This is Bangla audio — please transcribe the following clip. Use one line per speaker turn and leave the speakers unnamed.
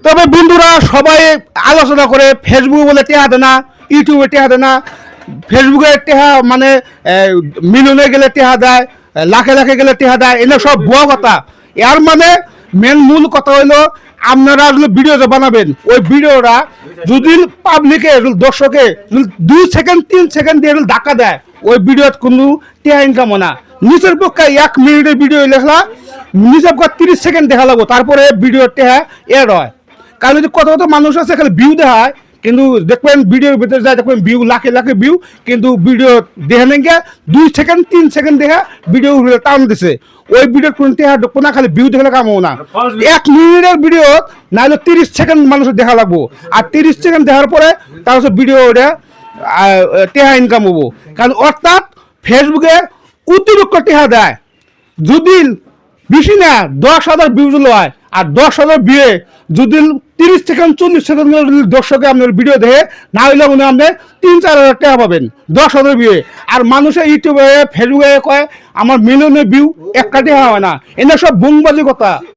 তবে বন্ধুরা সবাই আলোচনা করে ফেসবুক বলে টেহা দেয় না, ইউটিউবে টেহা দেয় না। ফেসবুকে টেহা মানে মিলিয়নে গেলে টেহা দেয়, লাখে লাখে গেলে টেহা দেয়, এগুলো সব ভুয়া কথা। এর মানে মূল কথা হলো আপনারা ভিডিও যে বানাবেন ওই ভিডিওটা যদি পাবলিকে দর্শকে 2 সেকেন্ড 3 সেকেন্ড দিয়ে ধাক্কা দেয় ওই ভিডিওত কোনো টেহা ইনকাম হয় না। নিচের পক্ষে 1 মিনিটের ভিডিও লেখলা নিচের পক্ষে 30 সেকেন্ড দেখা লাগবো, তারপরে ভিডিও টেহা এড হয়। কারণ যদি কত কত মানুষ আছে খালি ভিউ দেখায়, কিন্তু দেখবেন ভিডিওর ভিতরে যায় দেখবেন ভিউ লাখে লাখে ভিউ, কিন্তু ভিডিও দেখে নেন 2 সেকেন্ড 3 সেকেন্ড দেখা ভিডিও টান দিছে ওই ভিডিও কোনো খালি ভিউ দেখলে কাম হবো না। 1 মিনিটের ভিডিও নাহলে 30 সেকেন্ড মানুষের দেখা লাগবো, আর 30 সেকেন্ড দেখার পরে তার ভিডিও ওটা টেহা ইনকাম হবো। কারণ অর্থাৎ ফেসবুকে অতিরিক্ত টেহা দেয়। যদি বেশি না 10,000 ভিউজ হয়, আর 10,000 বিয়ে যদি 30 সেকেন্ড 40 সেকেন্ড দর্শকে আপনার ভিডিও দেখে, না হইলে মনে আপনি 3-4 হাজার টাকা পাবেন 10,000 বিয়ে। আর মানুষে ইউটিউবে ফেসবুকে কয় আমার মিলিয়নে ভিউ, একটা টাকা হয় না। এনে সব বুমবাজি কথা।